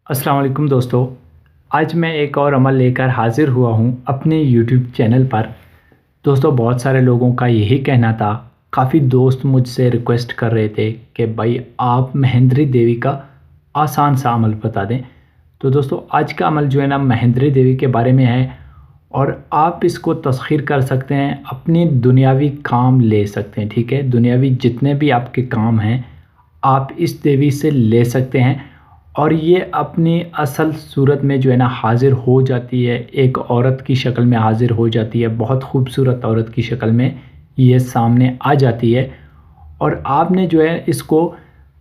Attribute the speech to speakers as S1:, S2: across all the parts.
S1: अस्सलाम वालेकुम दोस्तों। आज मैं एक और अमल लेकर हाज़िर हुआ हूँ अपने यूट्यूब चैनल पर। दोस्तों, बहुत सारे लोगों का यही कहना था, काफ़ी दोस्त मुझसे रिक्वेस्ट कर रहे थे कि भाई आप महेंद्री देवी का आसान सा अमल बता दें। तो दोस्तों, आज का अमल जो है ना महेंद्री देवी के बारे में है और आप इसको तस्ख़ीर कर सकते हैं, अपनी दुनियावी काम ले सकते हैं। ठीक है, दुनियावी जितने भी आपके काम हैं आप इस देवी से ले सकते हैं और ये अपनी असल सूरत में जो है ना हाज़िर हो जाती है, एक औरत की शक्ल में हाज़िर हो जाती है, बहुत खूबसूरत औरत की शक्ल में ये सामने आ जाती है। और आपने जो है इसको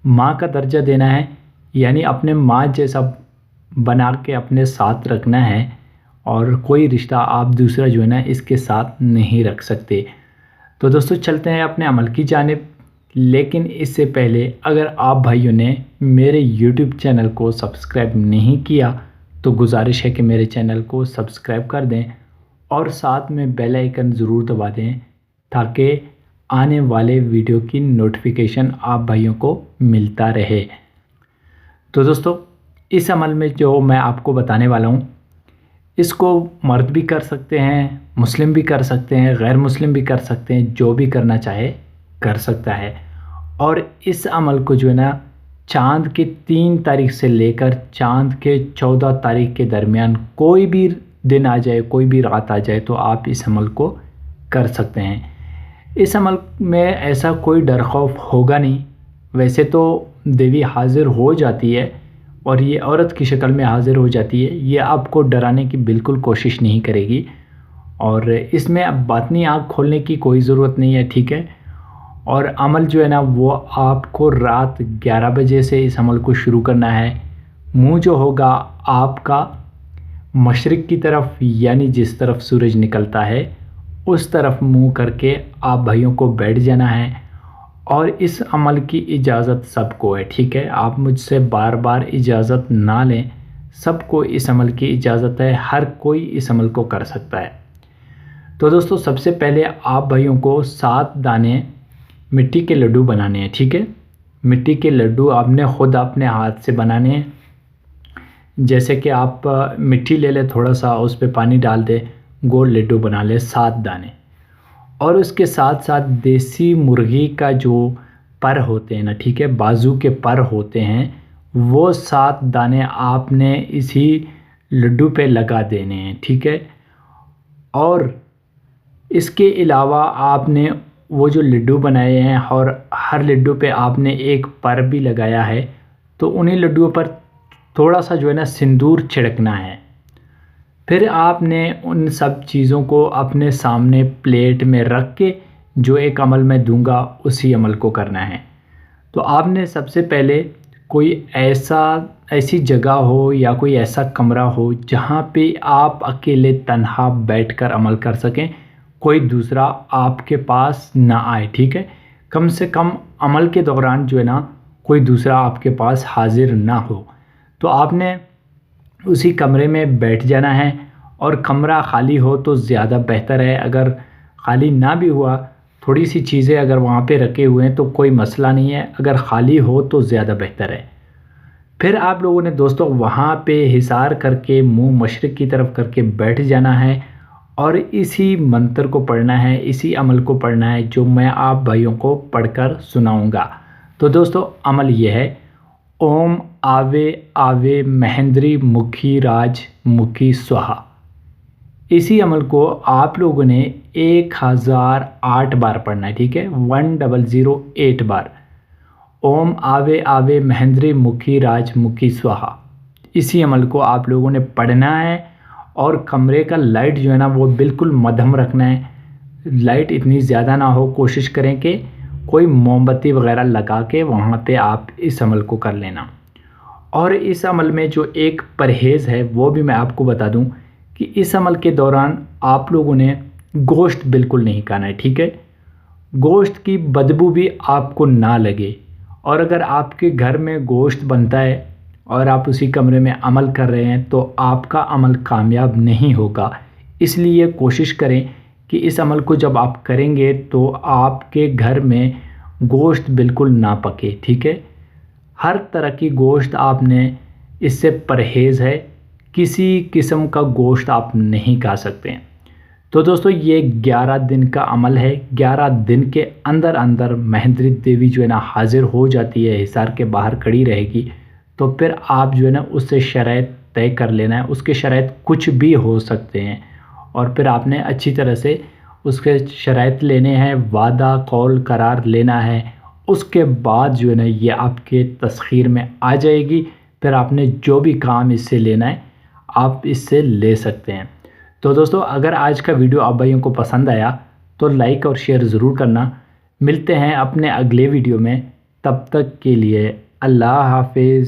S1: माँ का दर्जा देना है, यानी अपने माँ जैसा बना के अपने साथ रखना है और कोई रिश्ता आप दूसरा जो है ना इसके साथ नहीं रख सकते। तो दोस्तों, चलते हैं अपने अमल की जानिब। लेकिन इससे पहले अगर आप भाइयों ने मेरे YouTube चैनल को सब्सक्राइब नहीं किया तो गुजारिश है कि मेरे चैनल को सब्सक्राइब कर दें और साथ में बेल आइकन ज़रूर दबा दें ताकि आने वाले वीडियो की नोटिफिकेशन आप भाइयों को मिलता रहे। तो दोस्तों, इस अमल में जो मैं आपको बताने वाला हूँ, इसको मर्द भी कर सकते हैं, मुस्लिम भी कर सकते हैं, गैर मुस्लिम भी कर सकते हैं, जो भी करना चाहे कर सकता है। और इस अमल को जो है ना चाँद के 3 तारीख से लेकर चाँद के 14 तारीख के दरमियान कोई भी दिन आ जाए, कोई भी रात आ जाए, तो आप इस अमल को कर सकते हैं। इस अमल में ऐसा कोई डर खौफ होगा नहीं। वैसे तो देवी हाज़िर हो जाती है और ये औरत की शक्ल में हाज़िर हो जाती है, ये आपको डराने की बिल्कुल कोशिश नहीं करेगी और इसमें अब बातनी आँख खोलने की कोई ज़रूरत नहीं है। ठीक है, और अमल जो है ना वो आपको रात 11 बजे से इस अमल को शुरू करना है। मुंह जो होगा आपका मशरिक़ की तरफ, यानी जिस तरफ सूरज निकलता है उस तरफ मुंह करके आप भाइयों को बैठ जाना है। और इस अमल की इजाज़त सबको है। ठीक है, आप मुझसे बार बार इजाज़त ना लें, सबको इस अमल की इजाज़त है, हर कोई इस अमल को कर सकता है। तो दोस्तों, सबसे पहले आप भाइयों को 7 दाने मिट्टी के लड्डू बनाने हैं। ठीक है, मिट्टी के लड्डू आपने ख़ुद अपने हाथ से बनाने हैं। जैसे कि आप मिट्टी ले लें, थोड़ा सा उस पर पानी डाल दें, गोल लड्डू बना लें 7 दाने। और उसके साथ साथ देसी मुर्गी का जो पर होते हैं ना, ठीक है, बाजू के पर होते हैं, वो 7 दाने आपने इसी लड्डू पे लगा देने हैं। ठीक है, और इसके अलावा आपने वो जो लड्डू बनाए हैं और हर लड्डू पे आपने एक पर भी लगाया है, तो उन्हीं लड्डुओं पर थोड़ा सा जो है ना सिंदूर छिड़कना है। फिर आपने उन सब चीज़ों को अपने सामने प्लेट में रख के जो एक अमल मैं दूंगा उसी अमल को करना है। तो आपने सबसे पहले कोई ऐसी जगह हो या कोई ऐसा कमरा हो जहाँ पे आप अकेले तन्हा बैठकर अमल कर सकें, कोई दूसरा आपके पास ना आए। ठीक है, कम से कम अमल के दौरान जो है ना कोई दूसरा आपके पास हाज़िर ना हो। तो आपने उसी कमरे में बैठ जाना है और कमरा खाली हो तो ज़्यादा बेहतर है। अगर खाली ना भी हुआ, थोड़ी सी चीज़ें अगर वहाँ पे रखे हुए हैं तो कोई मसला नहीं है, अगर खाली हो तो ज़्यादा बेहतर है। फिर आप लोगों ने दोस्तों वहाँ पे हिसार करके मुँह मशरिक़ की तरफ करके बैठ जाना है और इसी मंत्र को पढ़ना है, इसी अमल को पढ़ना है जो मैं आप भाइयों को पढ़कर सुनाऊंगा। तो दोस्तों, अमल ये है, ओम आवे आवे महेंद्री मुखी राज मुखी स्वाहा। इसी अमल को आप लोगों ने 1008 बार पढ़ना है। ठीक है, 1008 बार। ओम आवे आवे महेंद्री मुखी राज मुखी स्वाहा, इसी अमल को आप लोगों ने पढ़ना है। और कमरे का लाइट जो है ना वो बिल्कुल मध्यम रखना है, लाइट इतनी ज़्यादा ना हो। कोशिश करें कि कोई मोमबत्ती वगैरह लगा के वहाँ पे आप इस अमल को कर लेना। और इस अमल में जो एक परहेज़ है वो भी मैं आपको बता दूं कि इस अमल के दौरान आप लोगों ने गोश्त बिल्कुल नहीं खाना है। ठीक है, गोश्त की बदबू भी आपको ना लगे। और अगर आपके घर में गोश्त बनता है और आप उसी कमरे में अमल कर रहे हैं तो आपका अमल कामयाब नहीं होगा। इसलिए कोशिश करें कि इस अमल को जब आप करेंगे तो आपके घर में गोश्त बिल्कुल ना पके। ठीक है, हर तरह की गोश्त आपने اس سے پرہیز ہے، کسی قسم کا گوشت آپ نہیں کھا سکتے ہیں۔ تو دوستو یہ 11 دن کا عمل ہے، 11 دن کے اندر اندر مہندری دیوی جو ہے نا حاضر ہو جاتی ہے، حصار کے باہر کھڑی رہے گی، تو پھر آپ جو ہے نا اس سے شرائط طے کر لینا ہے۔ اس کے شرائط کچھ بھی ہو سکتے ہیں، اور پھر آپ نے اچھی طرح سے اس کے شرائط لینے ہیں، وعدہ قول قرار لینا ہے۔ اس کے بعد جو ہے نا یہ آپ کے تسخیر میں آ جائے گی، پھر آپ نے جو بھی کام اس سے لینا ہے آپ اس سے لے سکتے ہیں۔ تو دوستو اگر آج کا ویڈیو آپ بھائیوں کو پسند آیا تو لائک اور شیئر ضرور کرنا۔ ملتے ہیں اپنے اگلے ویڈیو میں، تب تک کے لیے اللہ حافظ۔